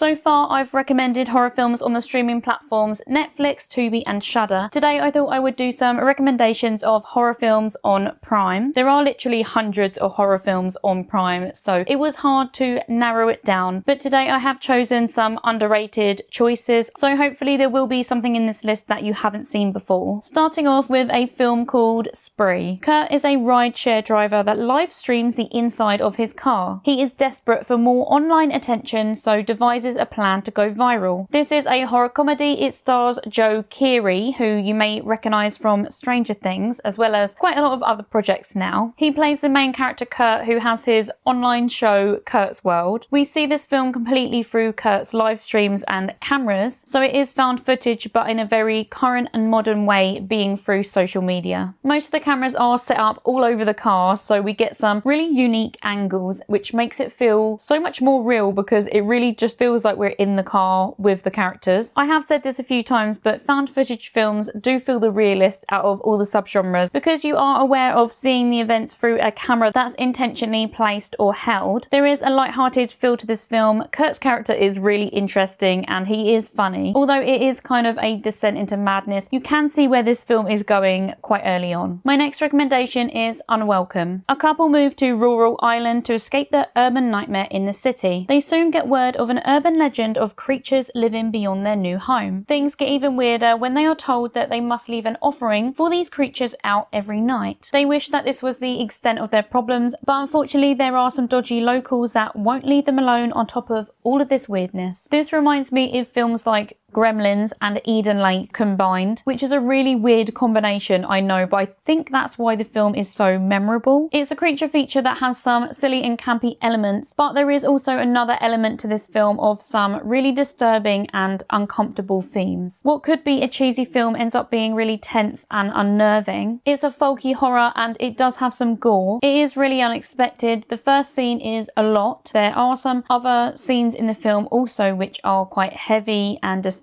So far, I've recommended horror films on the streaming platforms Netflix, Tubi and Shudder. Today, I thought I would do some recommendations of horror films on Prime. There are literally hundreds of horror films on Prime, so it was hard to narrow it down. But today, I have chosen some underrated choices, so hopefully there will be something in this list that you haven't seen before. Starting off with a film called Spree. Kurt is a rideshare driver that live streams the inside of his car. He is desperate for more online attention, so devises a plan to go viral. This is a horror comedy. It stars Joe Keery, who you may recognise from Stranger Things, as well as quite a lot of other projects now. He plays the main character Kurt, who has his online show Kurt's World. We see this film completely through Kurt's live streams and cameras, so it is found footage but in a very current and modern way, being through social media. Most of the cameras are set up all over the car, so we get some really unique angles, which makes it feel so much more real because it really just feels like we're in the car with the characters. I have said this a few times, but found footage films do feel the realest out of all the subgenres because you are aware of seeing the events through a camera that's intentionally placed or held. There is a light-hearted feel to this film. Kurt's character is really interesting and he is funny. Although it is kind of a descent into madness, you can see where this film is going quite early on. My next recommendation is Unwelcome. A couple move to rural Ireland to escape the urban nightmare in the city. They soon get word of an urban legend of creatures living beyond their new home. Things get even weirder when they are told that they must leave an offering for these creatures out every night. They wish that this was the extent of their problems, but unfortunately there are some dodgy locals that won't leave them alone on top of all of this weirdness. This reminds me of films like Gremlins and Eden Lake combined, which is a really weird combination, I know, but I think that's why the film is so memorable. It's a creature feature that has some silly and campy elements, but there is also another element to this film of some really disturbing and uncomfortable themes. What could be a cheesy film ends up being really tense and unnerving. It's a folky horror and it does have some gore. It is really unexpected. The first scene is a lot. There are some other scenes in the film also which are quite heavy and disturbing.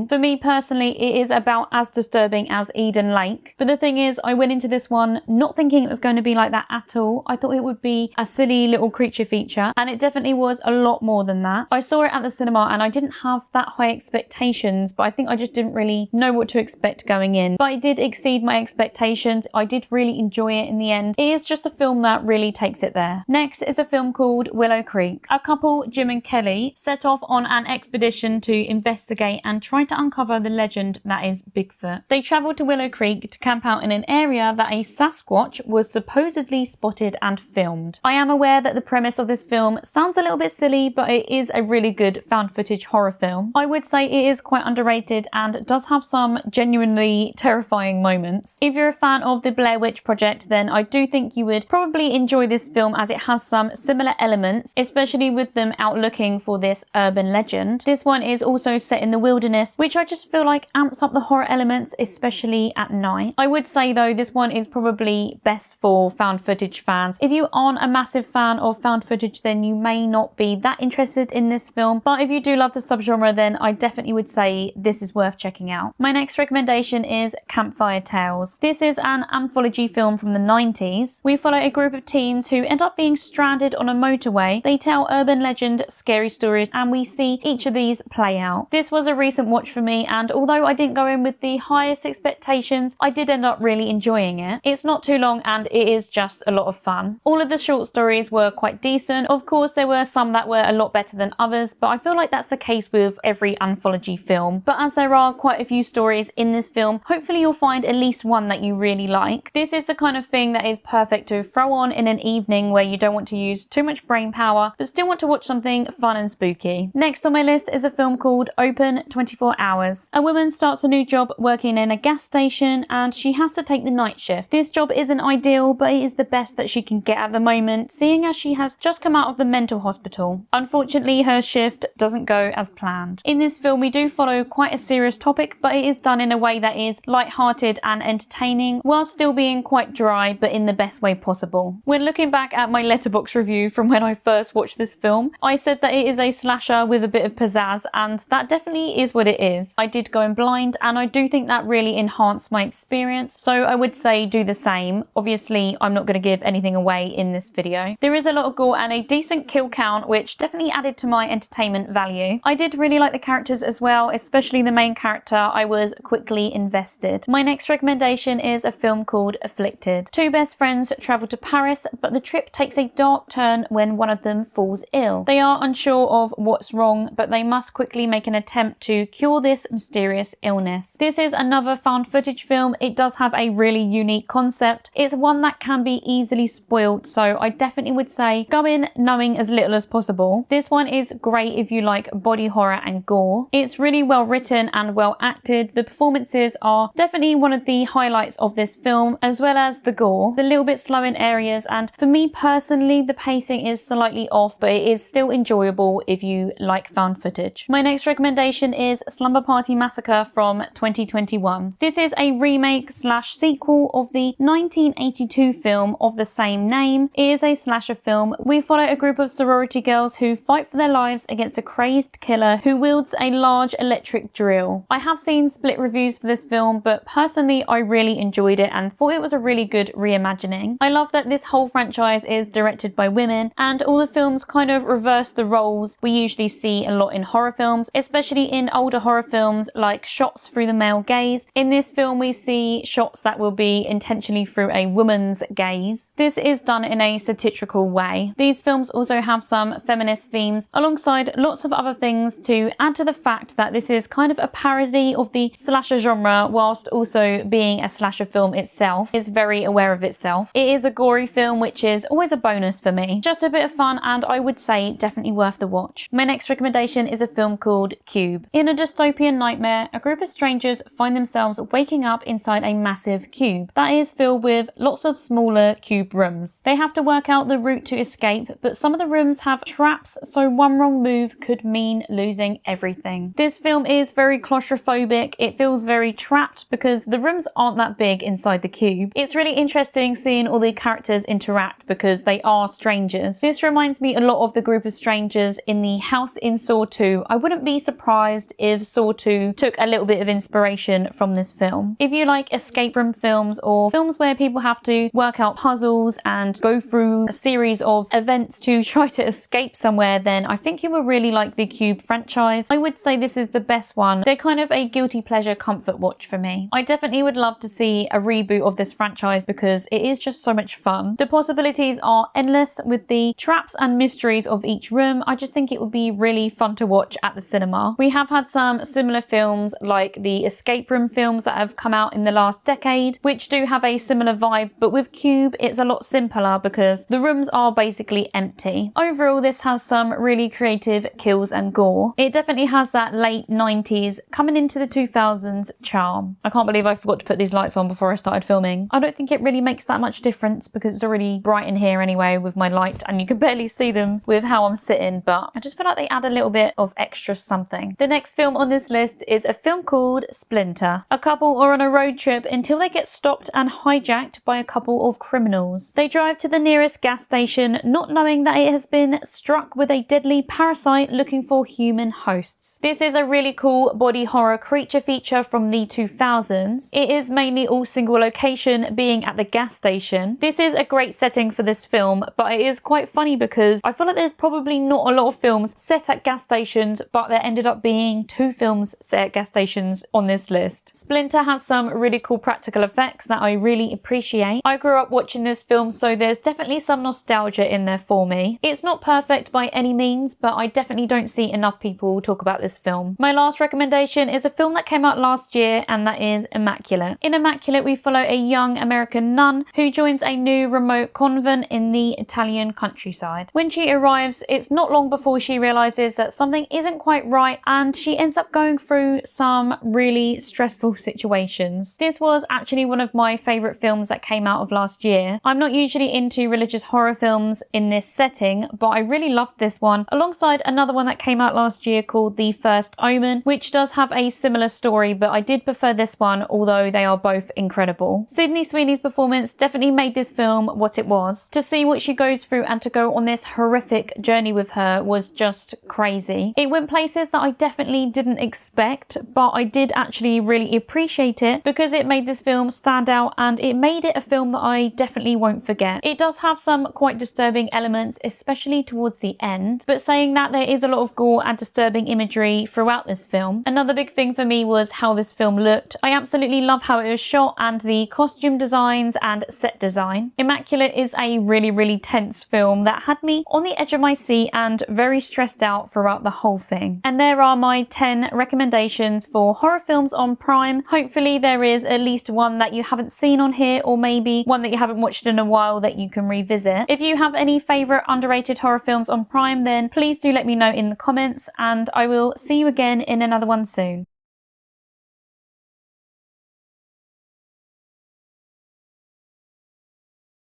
For me personally, it is about as disturbing as Eden Lake. But the thing is, I went into this one not thinking it was going to be like that at all. I thought it would be a silly little creature feature, and it definitely was a lot more than that. I saw it at the cinema and I didn't have that high expectations, but I think I just didn't really know what to expect going in. But it did exceed my expectations. I did really enjoy it in the end. It is just a film that really takes it there. Next is a film called Willow Creek. A couple, Jim and Kelly, set off on an expedition to investigate and try to uncover the legend that is Bigfoot. They travelled to Willow Creek to camp out in an area that a Sasquatch was supposedly spotted and filmed. I am aware that the premise of this film sounds a little bit silly, but it is a really good found footage horror film. I would say it is quite underrated and does have some genuinely terrifying moments. If you're a fan of the Blair Witch Project, then I do think you would probably enjoy this film as it has some similar elements, especially with them out looking for this urban legend. This one is also set in the wilderness, which I just feel like amps up the horror elements, especially at night. I would say though, this one is probably best for found footage fans. If you aren't a massive fan of found footage, then you may not be that interested in this film, but if you do love the subgenre, then I definitely would say this is worth checking out. My next recommendation is Campfire Tales. This is an anthology film from the 90s. We follow a group of teens who end up being stranded on a motorway. They tell urban legend scary stories and we see each of these play out. This was a recent watch for me, and although I didn't go in with the highest expectations, I did end up really enjoying it. It's not too long and it is just a lot of fun. All of the short stories were quite decent. Of course, there were some that were a lot better than others, but I feel like that's the case with every anthology film. But as there are quite a few stories in this film, hopefully you'll find at least one that you really like. This is the kind of thing that is perfect to throw on in an evening where you don't want to use too much brain power, but still want to watch something fun and spooky. Next on my list is a film called Open 24 Hours. A woman starts a new job working in a gas station and she has to take the night shift. This job isn't ideal, but it is the best that she can get at the moment, seeing as she has just come out of the mental hospital. Unfortunately, her shift doesn't go as planned. In this film, we do follow quite a serious topic, but it is done in a way that is light-hearted and entertaining, while still being quite dry, but in the best way possible. When looking back at my Letterboxd review from when I first watched this film, I said that it is a slasher with a bit of pizzazz, and that definitely is what it is. I did go in blind and I do think that really enhanced my experience, so I would say do the same. Obviously, I'm not going to give anything away in this video. There is a lot of gore and a decent kill count, which definitely added to my entertainment value. I did really like the characters as well, especially the main character. I was quickly invested. My next recommendation is a film called Afflicted. Two best friends travel to Paris, but the trip takes a dark turn when one of them falls ill. They are unsure of what's wrong, but they must quickly make an attempt to cure this mysterious illness. This is another found footage film. It does have a really unique concept. It's one that can be easily spoiled, so I definitely would say go in knowing as little as possible. This one is great if you like body horror and gore. It's really well written and well acted. The performances are definitely one of the highlights of this film, as well as the gore. The little bit slow in areas, and for me personally the pacing is slightly off, but it is still enjoyable if you like found footage. My next recommendation is Slumber Party Massacre from 2021. This is a remake slash sequel of the 1982 film of the same name. It is a slasher film. We follow a group of sorority girls who fight for their lives against a crazed killer who wields a large electric drill. I have seen split reviews for this film, but personally I really enjoyed it and thought it was a really good reimagining. I love that this whole franchise is directed by women, and all the films kind of reverse the roles we usually see a lot in horror films, especially in older horror films like shots through the male gaze. In this film we see shots that will be intentionally through a woman's gaze. This is done in a satirical way. These films also have some feminist themes alongside lots of other things to add to the fact that this is kind of a parody of the slasher genre, whilst also being a slasher film itself. It's very aware of itself. It is a gory film, which is always a bonus for me. Just a bit of fun, and I would say definitely worth the watch. My next recommendation is a film called Cube. In a dystopian nightmare, a group of strangers find themselves waking up inside a massive cube that is filled with lots of smaller cube rooms. They have to work out the route to escape, but some of the rooms have traps, so one wrong move could mean losing everything. This film is very claustrophobic. It feels very trapped because the rooms aren't that big inside the cube. It's really interesting seeing all the characters interact because they are strangers. This reminds me a lot of the group of strangers in the house in Saw 2. I wouldn't be surprised if Saw 2 took a little bit of inspiration from this film. If you like escape room films or films where people have to work out puzzles and go through a series of events to try to escape somewhere, then I think you will really like the Cube franchise. I would say this is the best one. They're kind of a guilty pleasure comfort watch for me. I definitely would love to see a reboot of this franchise because it is just so much fun. The possibilities are endless with the traps and mysteries of each room. I just think it would be really fun to watch at the cinema. We have had some similar films like the escape room films that have come out in the last decade, which do have a similar vibe, but with Cube it's a lot simpler because the rooms are basically empty. Overall, this has some really creative kills and gore. It definitely has that late 90s coming into the 2000s charm. I can't believe I forgot to put these lights on before I started filming. I don't think it really makes that much difference because it's already bright in here anyway with my light and you can barely see them with how I'm sitting, but I just feel like they add a little bit of extra something. The next film on this list is a film called Splinter. A couple are on a road trip until they get stopped and hijacked by a couple of criminals. They drive to the nearest gas station not knowing that it has been struck with a deadly parasite looking for human hosts. This is a really cool body horror creature feature from the 2000s. It is mainly all single location, being at the gas station. This is a great setting for this film, but it is quite funny because I feel like there's probably not a lot of films set at gas stations, but there ended up being 2 films set at gas stations on this list. Splinter has some really cool practical effects that I really appreciate. I grew up watching this film, so there's definitely some nostalgia in there for me. It's not perfect by any means, but I definitely don't see enough people talk about this film. My last recommendation is a film that came out last year, and that is Immaculate. In Immaculate, we follow a young American nun who joins a new remote convent in the Italian countryside. When she arrives, it's not long before she realizes that something isn't quite right, and she ends up going through some really stressful situations. This was actually one of my favorite films that came out of last year. I'm not usually into religious horror films in this setting, but I really loved this one alongside another one that came out last year called The First Omen, which does have a similar story, but I did prefer this one, although they are both incredible. Sydney Sweeney's performance definitely made this film what it was. To see what she goes through and to go on this horrific journey with her was just crazy. It went places that I definitely definitely didn't expect, but I did actually really appreciate it because it made this film stand out and it made it a film that I definitely won't forget. It does have some quite disturbing elements, especially towards the end, but saying that, there is a lot of gore and disturbing imagery throughout this film. Another big thing for me was how this film looked. I absolutely love how it was shot and the costume designs and set design. Immaculate is a really tense film that had me on the edge of my seat and very stressed out throughout the whole thing. And there are my 10 recommendations for horror films on Prime. Hopefully there is at least one that you haven't seen on here, or maybe one that you haven't watched in a while that you can revisit. If you have any favourite underrated horror films on Prime, then please do let me know in the comments, and I will see you again in another one soon.